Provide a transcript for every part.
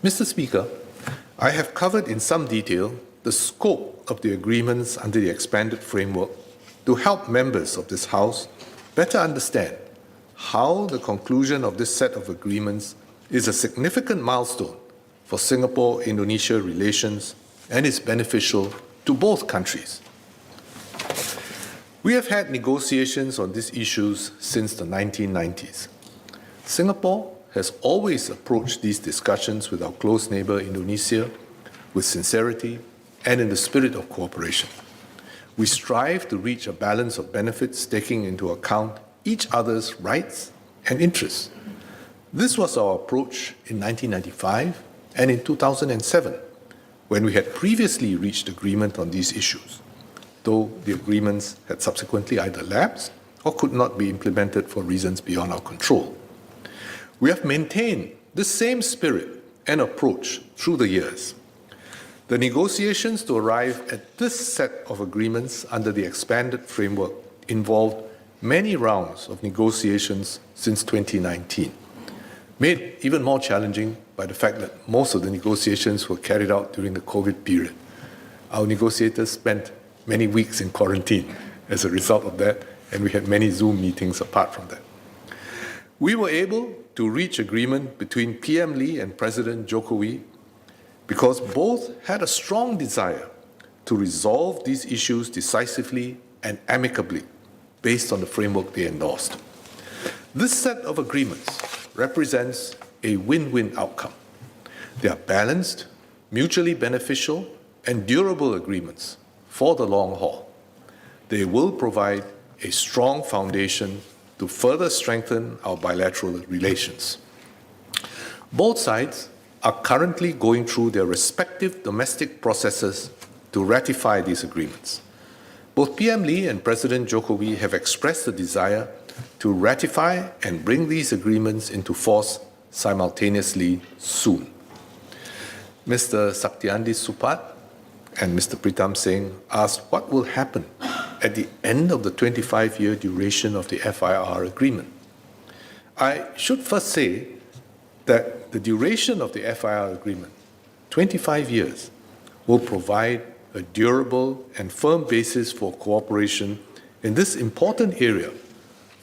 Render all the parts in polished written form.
Mr. Speaker, I have covered in some detail the scope of the agreements under the expanded framework to help members of this House better understand how the conclusion of this set of agreements is a significant milestone for Singapore-Indonesia relations and is beneficial to both countries. We have had negotiations on these issues since the 1990s. Singapore has always approached these discussions with our close neighbour Indonesia with sincerity and in the spirit of cooperation. We strive to reach a balance of benefits taking into account each other's rights and interests. This was our approach in 1995 and in 2007, when we had previously reached agreement on these issues, though the agreements had subsequently either lapsed or could not be implemented for reasons beyond our control. We have maintained the same spirit and approach through the years. The negotiations to arrive at this set of agreements under the expanded framework involved many rounds of negotiations since 2019, made even more challenging by the fact that most of the negotiations were carried out during the COVID period. Our negotiators spent many weeks in quarantine as a result of that, and we had many Zoom meetings apart from that. We were able to reach agreement between PM Lee and President Jokowi because both had a strong desire to resolve these issues decisively and amicably based on the framework they endorsed. This set of agreements represents a win-win outcome. They are balanced, mutually beneficial, and durable agreements for the long haul. They will provide a strong foundation to further strengthen our bilateral relations. Both sides are currently going through their respective domestic processes to ratify these agreements. Both PM Lee and President Jokowi have expressed the desire to ratify and bring these agreements into force simultaneously soon. Mr. Saktiandi Supat and Mr. Pritam Singh asked what will happen at the end of the 25-year duration of the FIR agreement. I should first say that the duration of the FIR agreement, 25 years, will provide a durable and firm basis for cooperation in this important area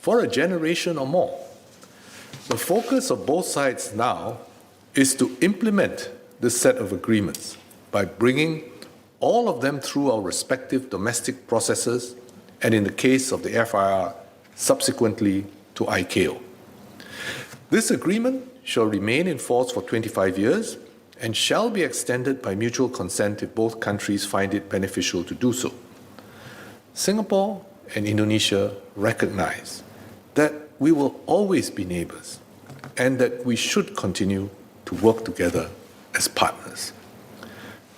for a generation or more. The focus of both sides now is to implement this set of agreements by bringing all of them through our respective domestic processes, and in the case of the FIR, subsequently to ICAO. This agreement shall remain in force for 25 years and shall be extended by mutual consent if both countries find it beneficial to do so. Singapore and Indonesia recognize that we will always be neighbours and that we should continue to work together as partners.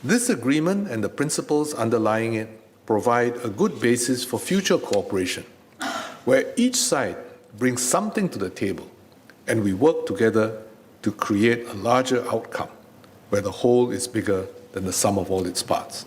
This agreement and the principles underlying it provide a good basis for future cooperation, where each side brings something to the table and we work together to create a larger outcome where the whole is bigger than the sum of all its parts.